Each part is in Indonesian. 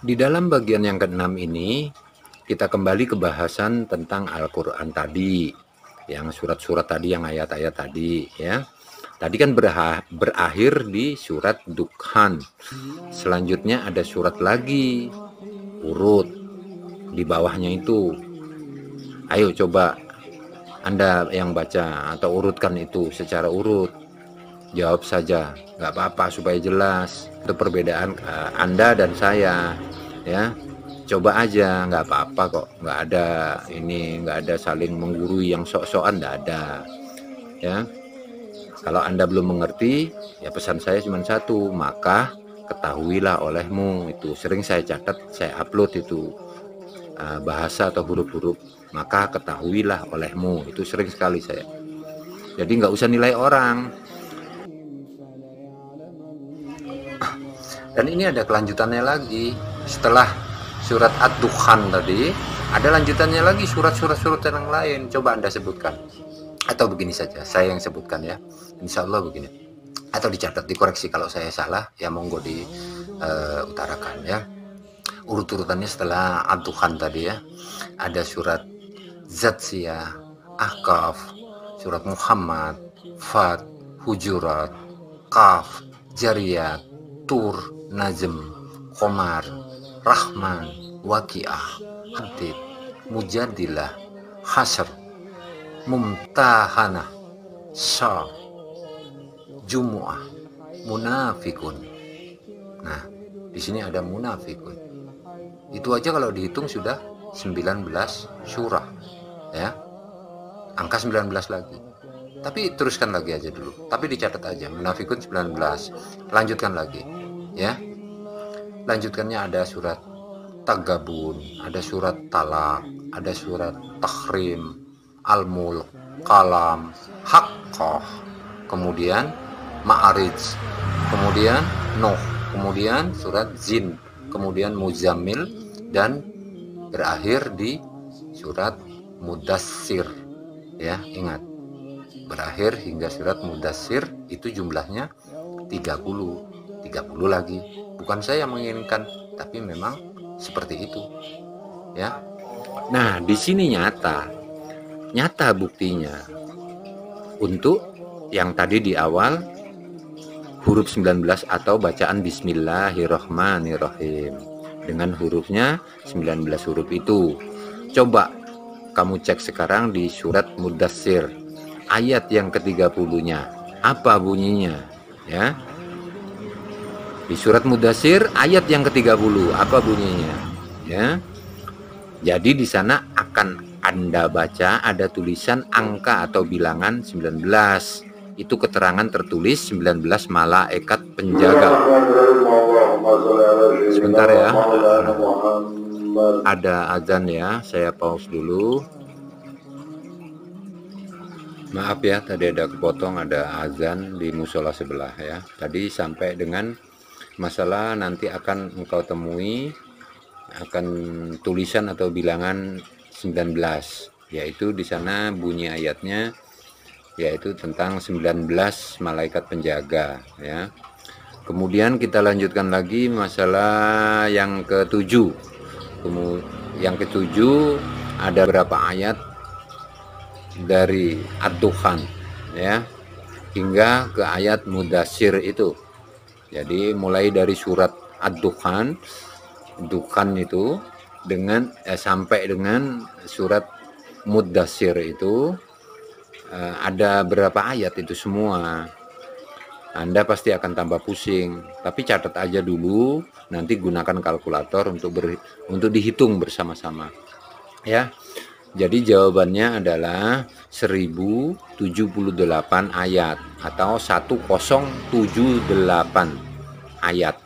Di dalam bagian yang keenam ini, kita kembali ke bahasan tentang Al-Quran tadi, yang surat-surat tadi, yang ayat-ayat tadi, ya. Tadi kan berakhir di surat Dukhan. Selanjutnya ada surat lagi, urut di bawahnya itu. Ayo coba Anda yang baca atau urutkan itu secara urut. Jawab saja, nggak apa-apa supaya jelas. Itu perbedaan Anda dan saya, ya. Coba aja, nggak apa-apa kok, nggak ada nggak ada saling menggurui yang sok-sokan, nggak ada, ya. Kalau Anda belum mengerti, ya pesan saya cuma satu, maka ketahuilah olehmu. Itu sering saya catat, saya upload itu bahasa atau huruf-huruf, maka ketahuilah olehmu, itu sering sekali saya. Jadi nggak usah nilai orang. Dan ini ada kelanjutannya lagi setelah surat Ad-Dukhan tadi, ada lanjutannya lagi surat-surat yang lain. Coba Anda sebutkan. Atau begini saja, saya yang sebutkan ya. Insya Allah begini. Atau dicatat, dikoreksi kalau saya salah, ya monggo diutarakan ya. Urut-urutannya setelah Ad-Dukhan tadi ya. Ada surat Zatsiyah, Ahqaf, surat Muhammad, Fat, Hujurat, Qaf, Jariyat, Tur, Najm, Qomar, Rahman, Waqiah, Hadid, Mujadilah, Hasr, Mumtahanah, Sya, Jumu'ah, Munafikun. Nah, di sini ada Munafikun. Itu aja kalau dihitung sudah 19 surah, ya. Angka 19 lagi. Tapi teruskan lagi aja dulu. Tapi dicatat aja, Munafikun 19. Lanjutkan lagi, ya. Lanjutkannya ada surat Tagabun, ada surat Talak, ada surat Tahrim, Al-Mulk, Qalam, Haqqah, kemudian Ma'arij, kemudian Nuh, kemudian surat Zin, kemudian Muzammil, dan berakhir di surat Mudassir. Ya, ingat, berakhir hingga surat Mudassir itu jumlahnya 30 lagi. Bukan saya menginginkan, tapi memang seperti itu, ya. Nah, di sini nyata buktinya untuk yang tadi di awal huruf 19 atau bacaan Bismillahirrahmanirrahim dengan hurufnya 19 huruf itu. Coba kamu cek sekarang di surat Mudassir ayat yang ke-30-nya apa bunyinya, ya. Di surat Mudassir ayat yang ke-30 apa bunyinya, ya. Jadi di sana akan Anda baca ada tulisan angka atau bilangan 19. Itu keterangan tertulis 19 malaikat penjaga. Sebentar ya. Ada azan ya, saya pause dulu. Maaf ya, tadi ada kepotong, ada azan di musola sebelah ya. Tadi sampai dengan masalah nanti akan engkau temui akan tulisan atau bilangan 19, yaitu di sana bunyi ayatnya yaitu tentang 19 malaikat penjaga, ya. Kemudian kita lanjutkan lagi masalah yang ke-7. Yang ke-7 ada berapa ayat dari Ad-Dukhan, ya, hingga ke ayat Mudassir itu. Jadi mulai dari surat Ad-Dukhan itu dengan sampai dengan surat Mudassir itu ada berapa ayat itu semua. Anda pasti akan tambah pusing, tapi catat aja dulu, nanti gunakan kalkulator untuk dihitung bersama-sama, ya. Jadi jawabannya adalah 1078 ayat atau 1078 ayat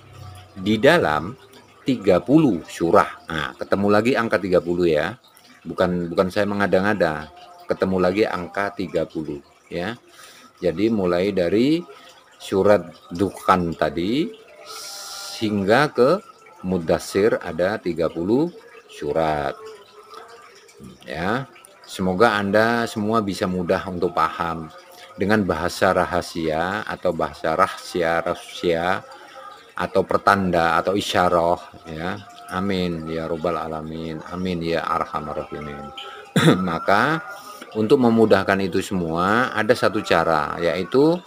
di dalam 30 surah. Nah, ketemu lagi angka 30 ya. Bukan saya mengada-ngada. Ketemu lagi angka 30 ya. Jadi mulai dari surat Dukhan tadi hingga ke Mudassir ada 30 surat. Ya, semoga Anda semua bisa mudah untuk paham dengan bahasa rahasia atau bahasa rahasia atau pertanda atau isyarah, ya. Amin ya robbal alamin. Amin ya arhamar rahimin. Maka untuk memudahkan itu semua ada satu cara, yaitu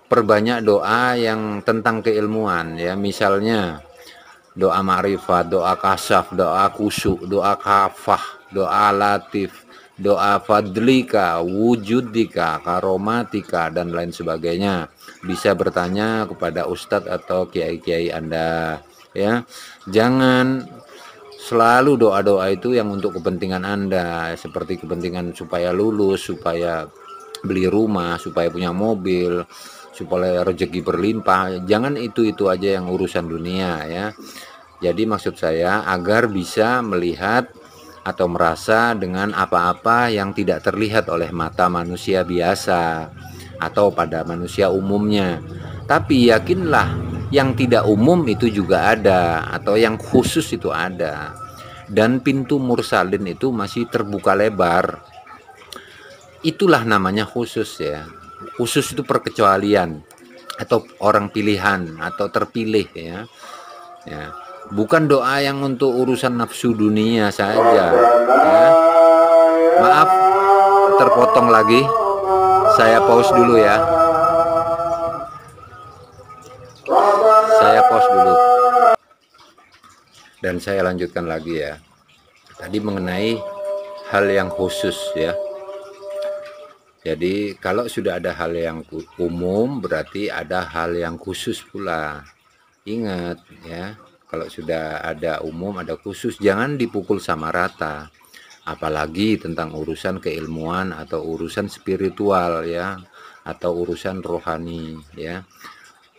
perbanyak doa yang tentang keilmuan ya. Misalnya doa ma'rifat, doa kasyaf, doa khusyuk, doa kafah, doa latif, doa fadlika, wujudika, karomatika, dan lain sebagainya. Bisa bertanya kepada ustadz atau kiai-kiai Anda ya. Jangan selalu doa-doa itu yang untuk kepentingan Anda, seperti kepentingan supaya lulus, supaya beli rumah, supaya punya mobil, supaya rezeki berlimpah. Jangan itu aja yang urusan dunia ya. Jadi maksud saya agar bisa melihat atau merasa dengan apa-apa yang tidak terlihat oleh mata manusia biasa atau pada manusia umumnya. Tapi yakinlah yang tidak umum itu juga ada, atau yang khusus itu ada. Dan pintu mursalin itu masih terbuka lebar. Itulah namanya khusus ya. Khusus itu perkecualian atau orang pilihan atau terpilih ya. Ya. Bukan doa yang untuk urusan nafsu dunia saja ya. Maaf terpotong lagi. Saya pause dulu ya. Saya pause dulu. Dan saya lanjutkan lagi ya. Tadi mengenai hal yang khusus ya. Jadi kalau sudah ada hal yang umum berarti ada hal yang khusus pula. Ingat ya, kalau sudah ada umum ada khusus, jangan dipukul sama rata. Apalagi tentang urusan keilmuan atau urusan spiritual ya, atau urusan rohani ya.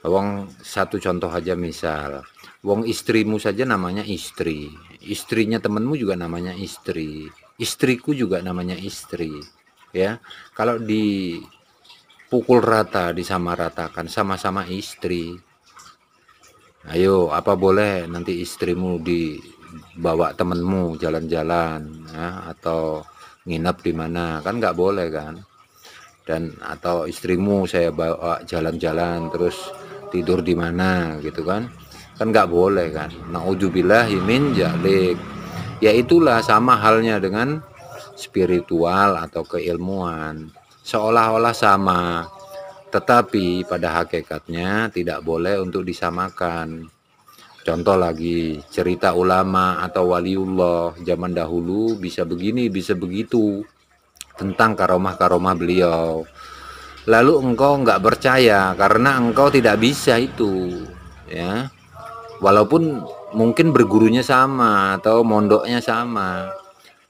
Wong satu contoh aja, misal wong istrimu saja namanya istri, istrinya temenmu juga namanya istri, istriku juga namanya istri ya. Kalau dipukul rata, disamaratakan, sama-sama istri, ayo apa boleh nanti istrimu dibawa temenmu jalan-jalan ya, atau nginep di mana, kan nggak boleh kan. Dan atau istrimu saya bawa jalan-jalan terus tidur di mana gitu kan nggak boleh kan. Naudzubillahi min dzalik. Ya itulah sama halnya dengan spiritual atau keilmuan, seolah-olah sama, tetapi pada hakikatnya tidak boleh untuk disamakan. Contoh lagi, cerita ulama atau waliullah zaman dahulu bisa begini bisa begitu tentang karomah-karomah beliau. Lalu engkau nggak percaya karena engkau tidak bisa itu ya, walaupun mungkin bergurunya sama atau mondoknya sama,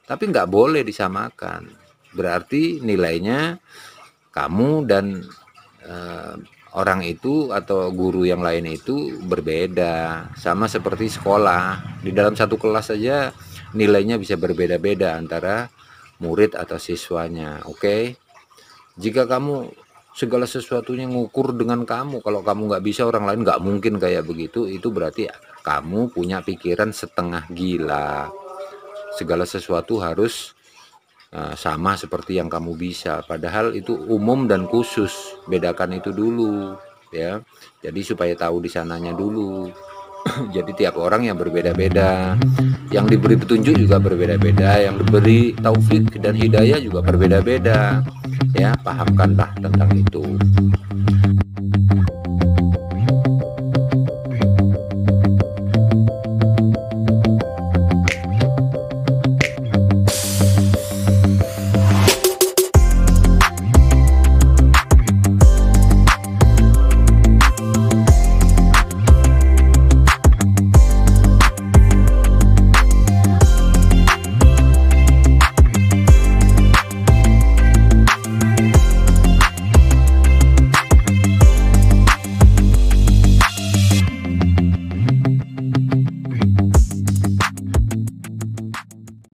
tapi nggak boleh disamakan. Berarti nilainya kamu dan orang itu atau guru yang lain itu berbeda. Sama seperti sekolah, di dalam satu kelas saja nilainya bisa berbeda-beda antara murid atau siswanya. Oke, jika kamu segala sesuatunya ngukur dengan kamu, kalau kamu nggak bisa orang lain nggak mungkin kayak begitu, itu berarti kamu punya pikiran setengah gila. Segala sesuatu harus sama seperti yang kamu bisa, padahal itu umum dan khusus. Bedakan itu dulu ya, jadi supaya tahu di sananya dulu. Jadi tiap orang yang berbeda-beda, yang diberi petunjuk juga berbeda-beda, yang diberi taufik dan hidayah juga berbeda-beda ya. Pahamkanlah tentang itu.